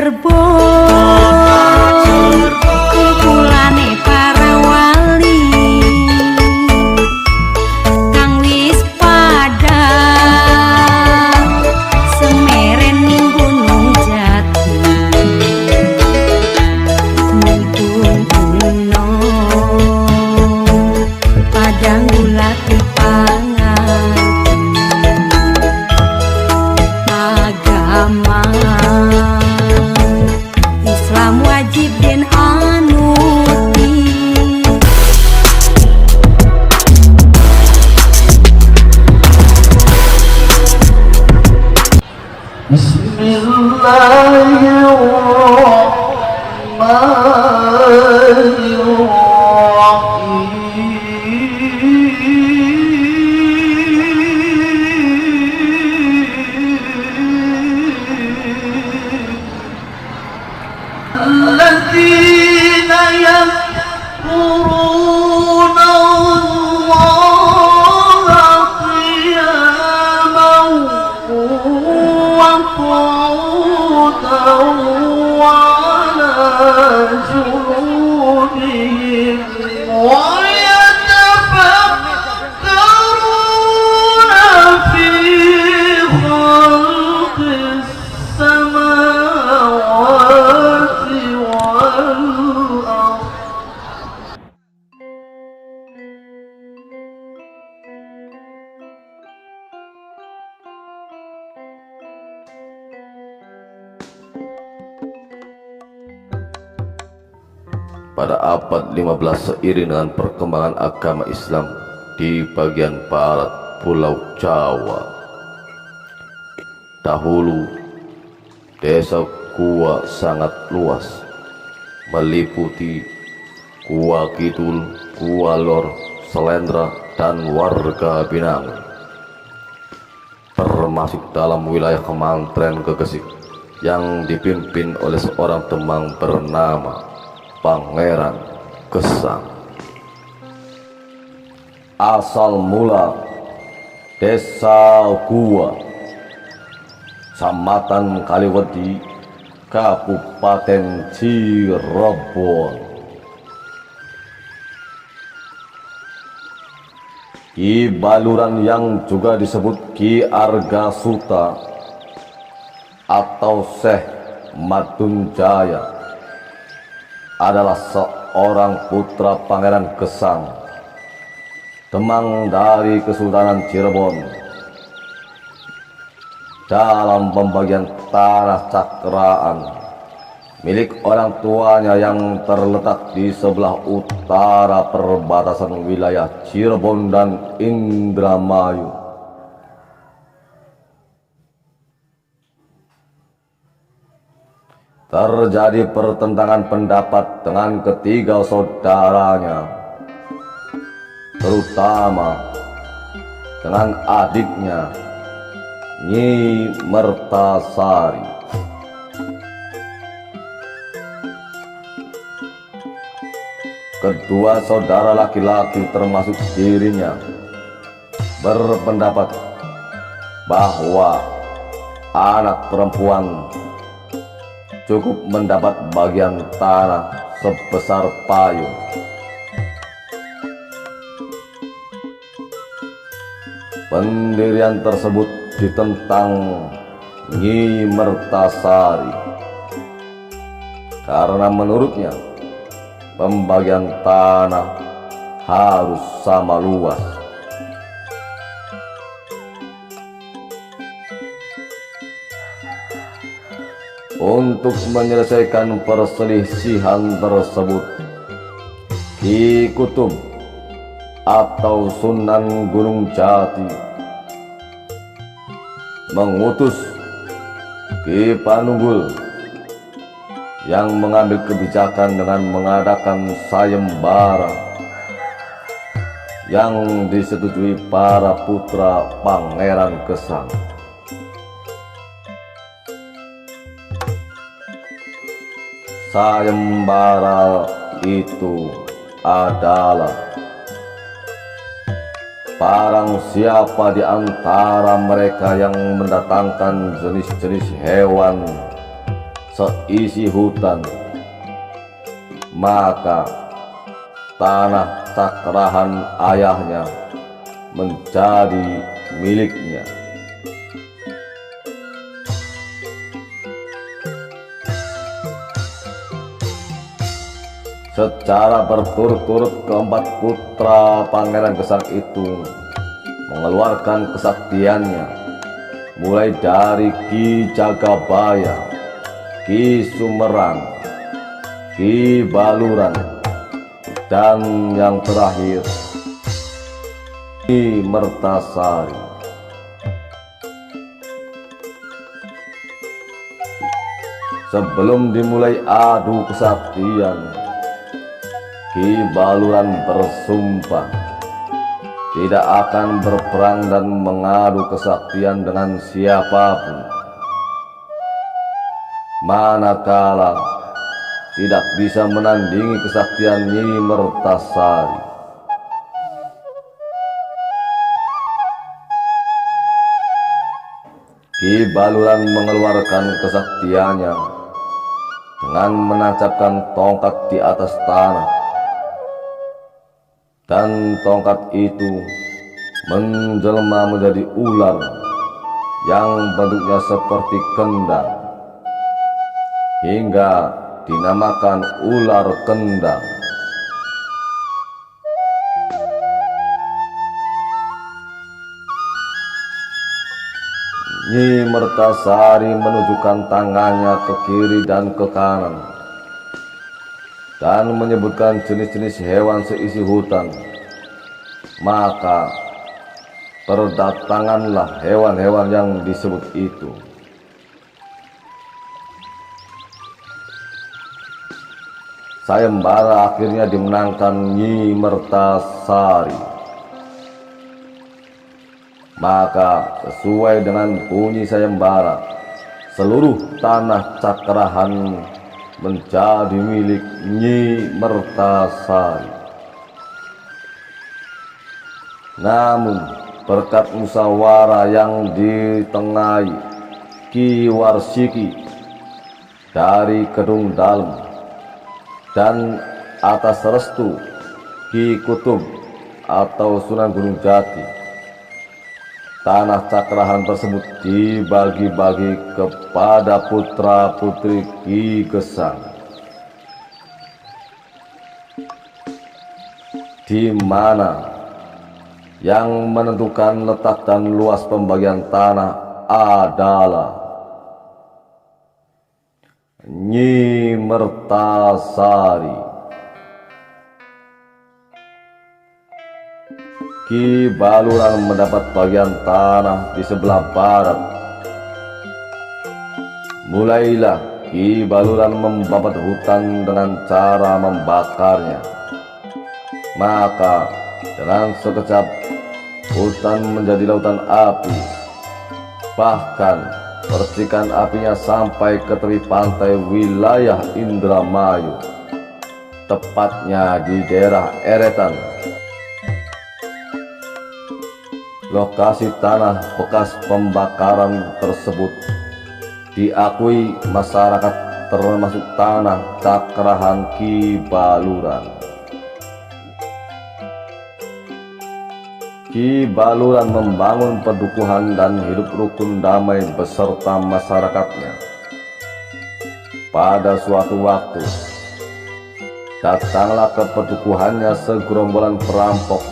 Cirebon kumpulane para wali kang wis pada semeren ning Gunung Jati mumpung kuno padang gula pangan agama Islam wajib den anuti. الذين يذكرون الله قياما وقعودا وعلى جنوبهم ويتفكرون في خلق السماوات والأرض. Pada abad 15 seiring dengan perkembangan agama Islam di bagian barat Pulau Jawa, dahulu desa Gua sangat luas, meliputi Gua Kidul, Gua Lor, Selendra, dan warga binaan, termasuk dalam wilayah Kemantren Gegesik yang dipimpin oleh seorang temang bernama Pangeran Gesang. Asal mula desa Gua, Kecamatan Kaliwedi, Kabupaten Cirebon. Ki Baluran yang juga disebut Ki Argasuta atau Syekh Madunjaya adalah seorang putra Pangeran Gesang, temang dari Kesultanan Cirebon. Dalam pembagian tanah cakraan milik orang tuanya yang terletak di sebelah utara perbatasan wilayah Cirebon dan Indramayu, terjadi pertentangan pendapat dengan ketiga saudaranya, terutama dengan adiknya Nyi Mertasari. Kedua saudara laki-laki termasuk dirinya berpendapat bahwa anak perempuan cukup mendapat bagian tanah sebesar payung. Pendirian tersebut ditentang Nyi Mertasari karena menurutnya pembagian tanah harus sama luas. Untuk menyelesaikan perselisihan tersebut, Ki Kutub atau Sunan Gunung Jati mengutus Ki Panunggul yang mengambil kebijakan dengan mengadakan sayembara yang disetujui para putra Pangeran Gesang. Sayembara itu adalah barang siapa di antara mereka yang mendatangkan jenis-jenis hewan seisi hutan, maka tanah cakrahan ayahnya menjadi miliknya. Secara berturut-turut keempat putra Pangeran Gesang itu mengeluarkan kesaktiannya, mulai dari Ki Jagabaya, Ki Sumerang, Ki Baluran, dan yang terakhir Ki Mertasari. Sebelum dimulai adu kesaktian, Ki Baluran bersumpah tidak akan berperang dan mengadu kesaktian dengan siapapun, manakala tidak bisa menandingi kesaktian Nyi Mertasari. Ki Baluran mengeluarkan kesaktiannya dengan menancapkan tongkat di atas tanah, dan tongkat itu menjelma menjadi ular yang bentuknya seperti kendang, hingga dinamakan ular kendang. Nyi Mertasari menunjukkan tangannya ke kiri dan ke kanan dan menyebutkan jenis-jenis hewan seisi hutan. Maka berdatanganlah hewan-hewan yang disebut itu. Sayembara akhirnya dimenangkan Nyi Mertasari. Maka sesuai dengan bunyi sayembara, seluruh tanah cakrahan menjadi milik Nyi Mertasari. Namun berkat musyawarah yang ditengahi Ki Warsiki dari Kedung Dalem dan atas restu Ki Kutub atau Sunan Gunung Jati, tanah cakrahan tersebut dibagi-bagi kepada putra-putri Ki Gesang, di mana yang menentukan letak dan luas pembagian tanah adalah Nyi Mertasari. Ki Baluran mendapat bagian tanah di sebelah barat. Mulailah Ki Baluran membabat hutan dengan cara membakarnya. Maka dengan sekejap hutan menjadi lautan api. Bahkan percikan apinya sampai ke tepi pantai wilayah Indramayu, tepatnya di daerah Eretan. Lokasi tanah bekas pembakaran tersebut diakui masyarakat termasuk tanah cakrahan Ki Baluran. Ki Baluran membangun pedukuhan dan hidup rukun damai beserta masyarakatnya. Pada suatu waktu, datanglah ke pedukuhannya segerombolan perampok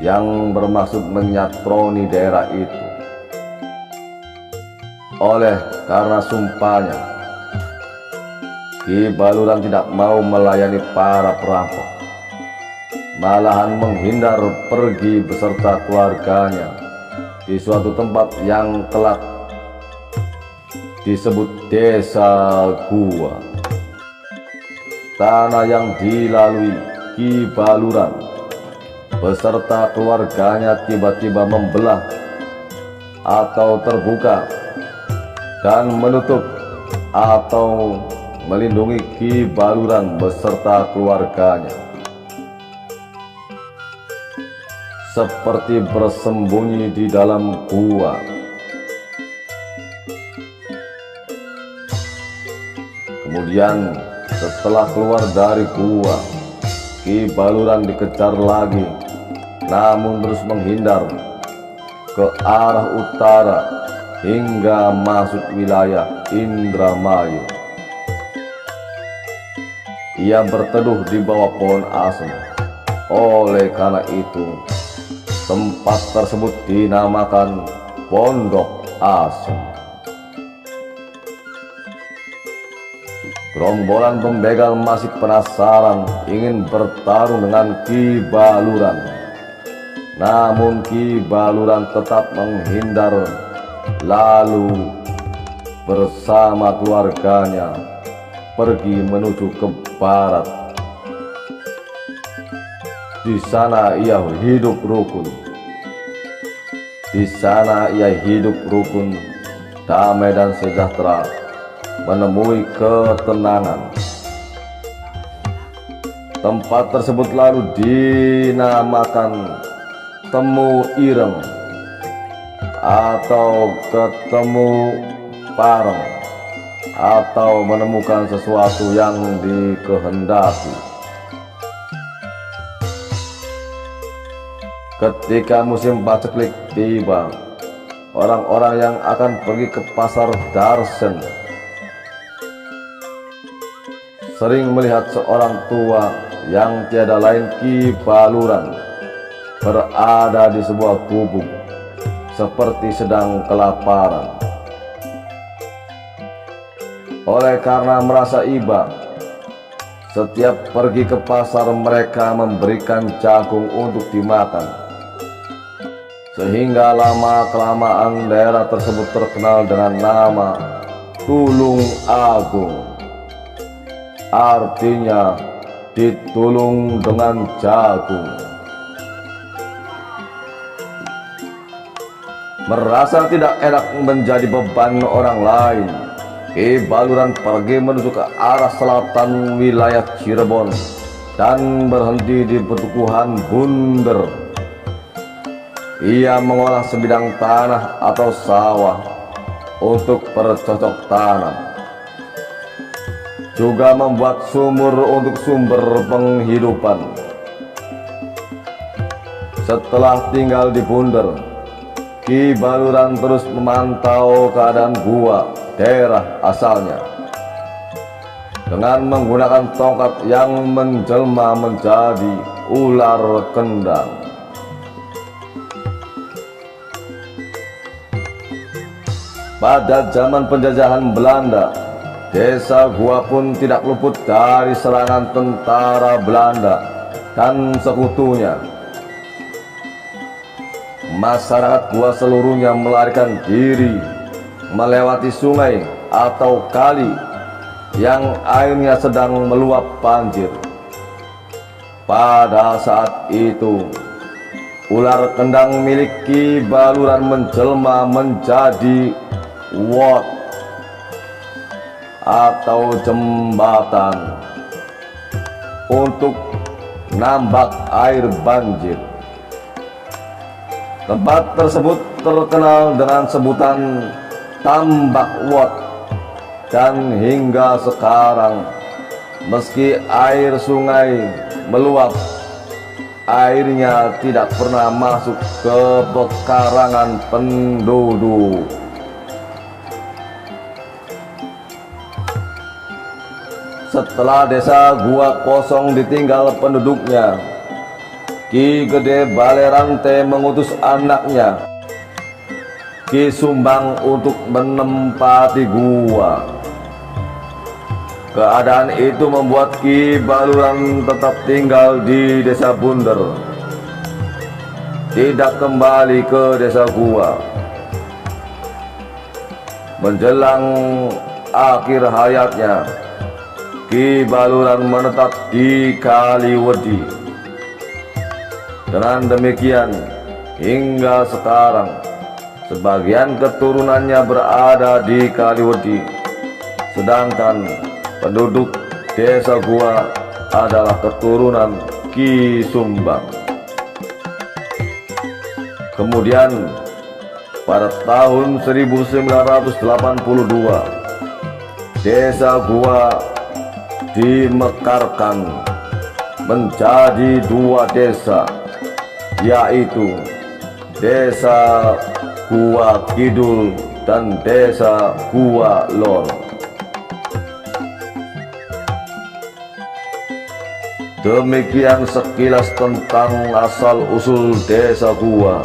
yang bermaksud menyatroni daerah itu. Oleh karena sumpahnya, Ki Baluran tidak mau melayani para perampok, malahan menghindar pergi beserta keluarganya di suatu tempat yang kelak disebut Desa Gua. Tanah yang dilalui Ki Baluran beserta keluarganya tiba-tiba membelah atau terbuka dan menutup atau melindungi Ki Baluran beserta keluarganya, seperti bersembunyi di dalam gua. Kemudian setelah keluar dari gua, Ki Baluran dikejar lagi, namun terus menghindar ke arah utara hingga masuk wilayah Indramayu. Ia berteduh di bawah pohon asem. Oleh karena itu, tempat tersebut dinamakan Pondok Asem. Gerombolan pembegal masih penasaran ingin bertarung dengan Ki Baluran. Namun Ki Baluran tetap menghindar, lalu bersama keluarganya pergi menuju ke barat. Di sana ia hidup rukun. Di sana ia hidup rukun, damai dan sejahtera, menemui ketenangan. Tempat tersebut lalu dinamakan Temu Ireng atau ketemu pareng, atau menemukan sesuatu yang dikehendaki. Ketika musim paceklik tiba, orang-orang yang akan pergi ke pasar Darshan sering melihat seorang tua yang tiada lain Ki Baluran berada di sebuah gubuk seperti sedang kelaparan. Oleh karena merasa iba, setiap pergi ke pasar mereka memberikan jagung untuk dimakan, sehingga lama-kelamaan daerah tersebut terkenal dengan nama Tulung Agung. Artinya ditulung dengan jagung. Merasa tidak enak menjadi beban orang lain, Ki Baluran pergi menuju ke arah selatan wilayah Cirebon dan berhenti di Petukuhan Bunder. Ia mengolah sebidang tanah atau sawah untuk bercocok tanam, juga membuat sumur untuk sumber penghidupan. Setelah tinggal di Bunder, Ki Baluran terus memantau keadaan gua daerah asalnya dengan menggunakan tongkat yang menjelma menjadi ular kendang. Pada zaman penjajahan Belanda, desa gua pun tidak luput dari serangan tentara Belanda dan sekutunya. Masyarakat gua seluruhnya melarikan diri melewati sungai atau kali yang airnya sedang meluap banjir. Pada saat itu, ular kendang milik Ki Baluran menjelma menjadi wot atau jembatan untuk nambak air banjir. Tempat tersebut terkenal dengan sebutan Tambak Wot, dan hingga sekarang meski air sungai meluap, airnya tidak pernah masuk ke pekarangan penduduk. Setelah desa gua kosong ditinggal penduduknya, Ki Gede Balerante mengutus anaknya Ki Sumbang untuk menempati gua. Keadaan itu membuat Ki Baluran tetap tinggal di desa Bunder, tidak kembali ke desa gua. Menjelang akhir hayatnya, Ki Baluran menetap di Kaliwedi. Dengan demikian, hingga sekarang sebagian keturunannya berada di Kaliwedi, sedangkan penduduk desa gua adalah keturunan Ki Sumbang. Kemudian pada tahun 1982, desa gua dimekarkan menjadi dua desa, yaitu desa Gua Kidul dan desa Gua Lor. Demikian sekilas tentang asal-usul desa Gua.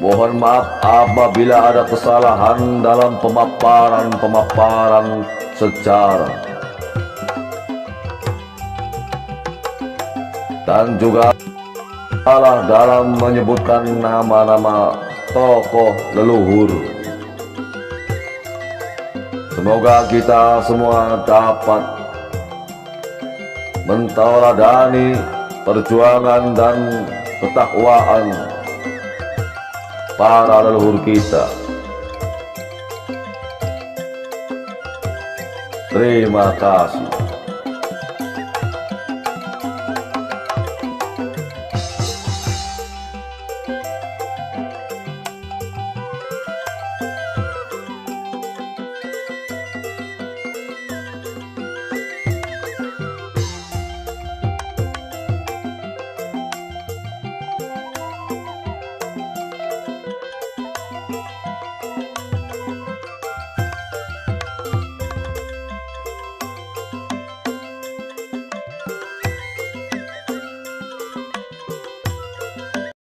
Mohon maaf apabila ada kesalahan dalam pemaparan sejarah. Dan juga salah dalam menyebutkan nama-nama tokoh leluhur. Semoga kita semua dapat mentauladani perjuangan dan ketakwaan para leluhur kita. Terima kasih.